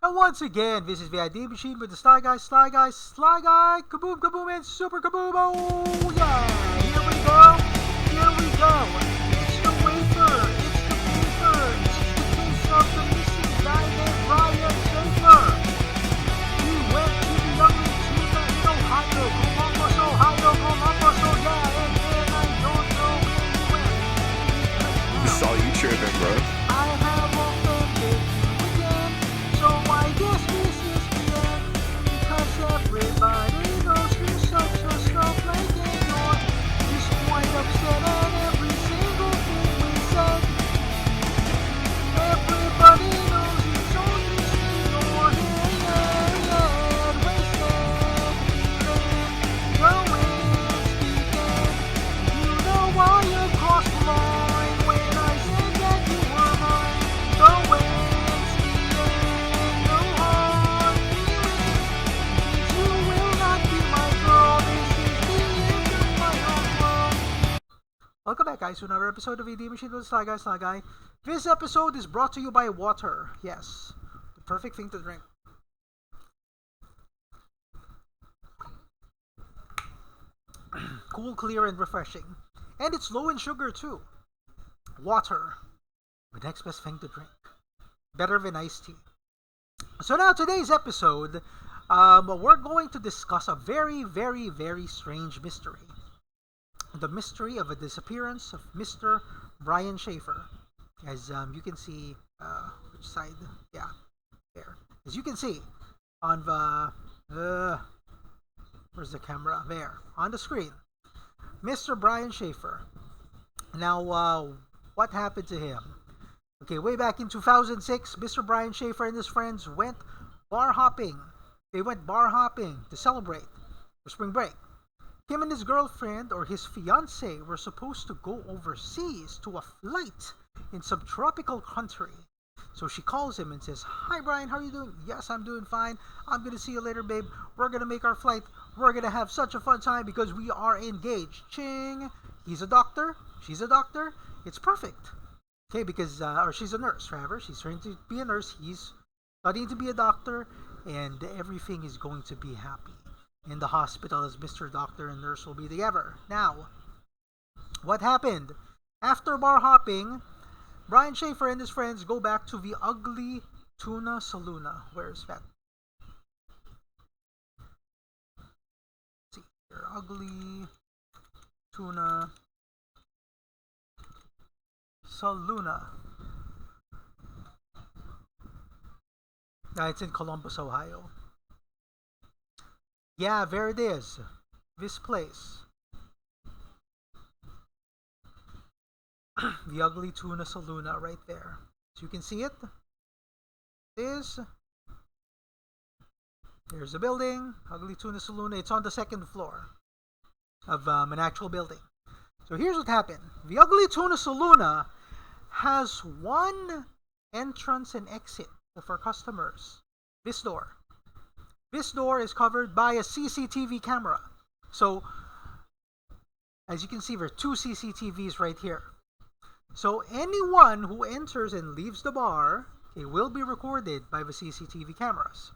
And once again, this is the ID Machine with the Sly Guy, Kaboom, Kaboom, and Super Kaboom. Oh, yeah! Here we go! It's the wafer! It's the case of the missing guy named Bryan Shafer. He went to the young tuna in Ohio, Columbus, yeah, and I don't know where he went. We saw you tripping, bro. I have offended you again, so I guess this is the end. Because everybody knows you're such a snowflake and you're just quite upset at every single thing we said. Everybody knows it's only in your head, wasted, feeling, going speaking. You know why you crossed the line when I said that you were mine. Going speaking, no hard feelings. You will not be my girl. This is the end of my own world. Welcome back, guys, to another episode of AD Machine with Sly Guy. This episode is brought to you by water. Yes, the perfect thing to drink. Cool, clear, and refreshing. And it's low in sugar, too. Water. The next best thing to drink. Better than iced tea. So now, today's episode, we're going to discuss a very, very, very strange mystery. The mystery of the disappearance of Mr. Bryan Shafer. As you can see, which side? Yeah, there. As you can see on the, where's the camera? There, on the screen. Mr. Bryan Shafer. Now, what happened to him? Okay, way back in 2006, Mr. Bryan Shafer and his friends went bar hopping. They went bar hopping to celebrate for spring break. Him and his girlfriend, or his fiancée, were supposed to go overseas to a flight in some tropical country. So she calls him and says, "Hi Bryan, how are you doing?" "Yes, I'm doing fine. I'm going to see you later, babe. We're going to make our flight. We're going to have such a fun time because we are engaged." Ching! He's a doctor. She's a doctor. It's perfect. Okay, because, or she's a nurse, rather. She's trying to be a nurse. He's studying to be a doctor. And everything is going to be happy in the hospital as Mr. Doctor and nurse will be together. Now, what happened? After bar hopping, Bryan Shafer and his friends go back to the ugly Tuna Saloon. Where's that? Let's see here. Ugly Tuna Saloon. It's in Columbus, Ohio. Yeah, there it is. This place. The ugly Tuna Saloon right there. So you can see it. There's the building. Ugly Tuna Saloon. It's on the second floor of an actual building. So here's what happened. The ugly Tuna Saloon has one entrance and exit for customers. This door. This door is covered by a CCTV camera. So, as you can see, there are two CCTVs right here. So, anyone who enters and leaves the bar, it will be recorded by the CCTV cameras.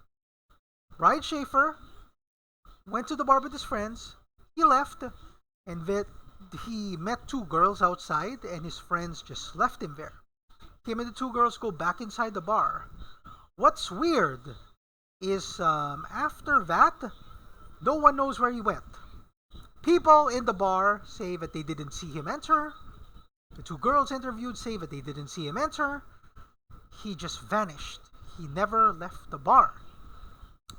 Bryan Shafer went to the bar with his friends. He left, and he met two girls outside, and his friends just left him there. Him and the two girls go back inside the bar. What's weird is after that, no one knows where he went. People in the bar say that they didn't see him enter. The two girls interviewed say that they didn't see him enter. He just vanished. He never left the bar.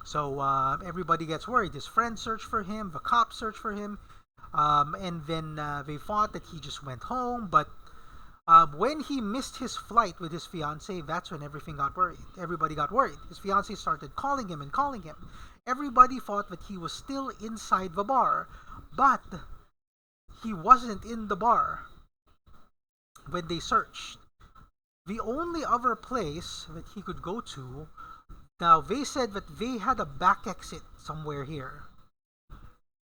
So everybody gets worried. His friends search for him. The cops search for him. And then they thought that he just went home. But when he missed his flight with his fiancée, that's when everything got worried. Everybody got worried. His fiancée started calling him and calling him. Everybody thought that he was still inside the bar. But he wasn't in the bar when they searched. The only other place that he could go to, now they said that they had a back exit somewhere here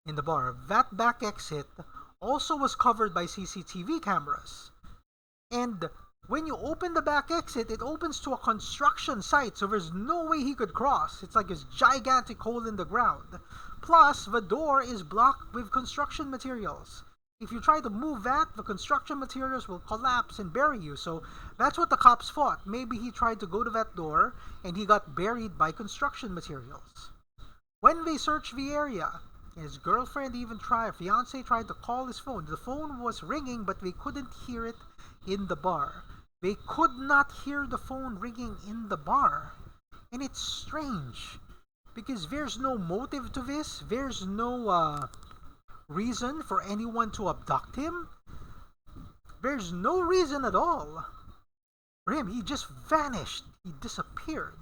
in the bar. That back exit also was covered by CCTV cameras. And when you open the back exit, it opens to a construction site, so there's no way he could cross. It's like this gigantic hole in the ground. Plus, the door is blocked with construction materials. If you try to move that, the construction materials will collapse and bury you. So that's what the cops thought. Maybe he tried to go to that door and he got buried by construction materials. When they searched the area, his girlfriend fiance tried to call his phone. The phone was ringing, but they couldn't hear it in the bar. They could not hear the phone ringing in the bar. And it's strange, because there's no motive to this. There's no reason for anyone to abduct him. There's no reason at all for him. He just vanished. He disappeared.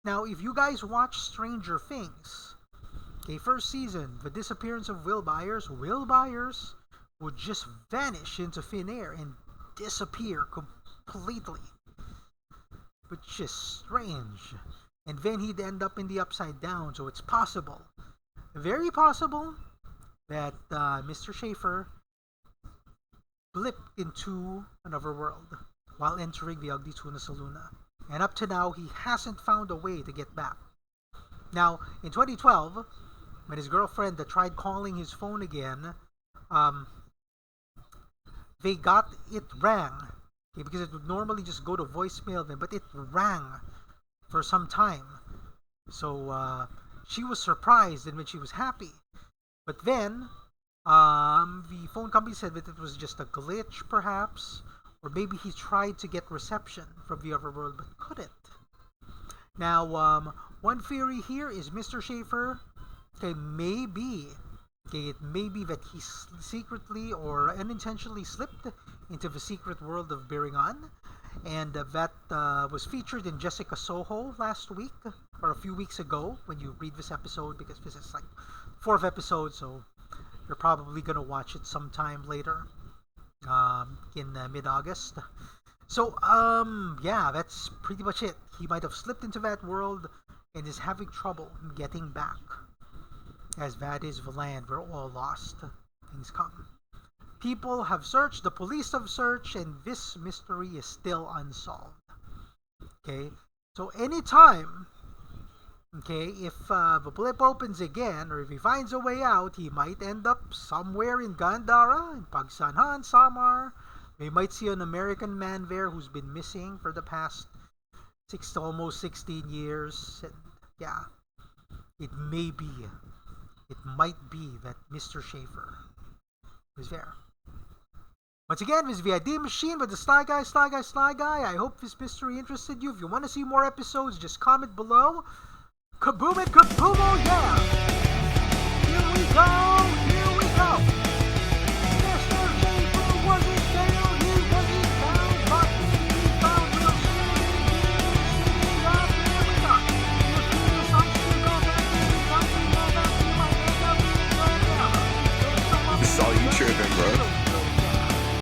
Now, if you guys watch Stranger Things, okay, first season, the disappearance of Will Byers would just vanish into thin air and disappear completely. Which is strange. And then he'd end up in the upside down, so it's possible, very possible, that Mr. Shafer blipped into another world while entering the Ugly Tuna Saloon. And up to now, he hasn't found a way to get back. Now, in 2012, when his girlfriend tried calling his phone again, it rang. Okay, because it would normally just go to voicemail then, but it rang for some time. So she was surprised, and when she was happy. But then, the phone company said that it was just a glitch, perhaps, or maybe he tried to get reception from the other world but couldn't. Now, one theory here is Mr. Shafer, it may be that he secretly or unintentionally slipped into the secret world of Biringan, and that was featured in Jessica Soho last week, or a few weeks ago when you read this episode, because this is like 4th episode, so you're probably going to watch it sometime later in mid-August. So, yeah, that's pretty much it. He might have slipped into that world and is having trouble getting back, as that is the land where all lost things come. People have searched, the police have searched, and this mystery is still unsolved. Okay, so anytime, if the blip opens again, or if he finds a way out, he might end up somewhere in Gandhara, in Pagsanhan, Samar. We might see an American man there who's been missing for the past almost 16 years. And yeah, it might be that Mr. Shafer was there. Once again, this is the ID Machine with the Sly Guy. I hope this mystery interested you. If you want to see more episodes, just comment below. Kaboom and kaboomo, yeah!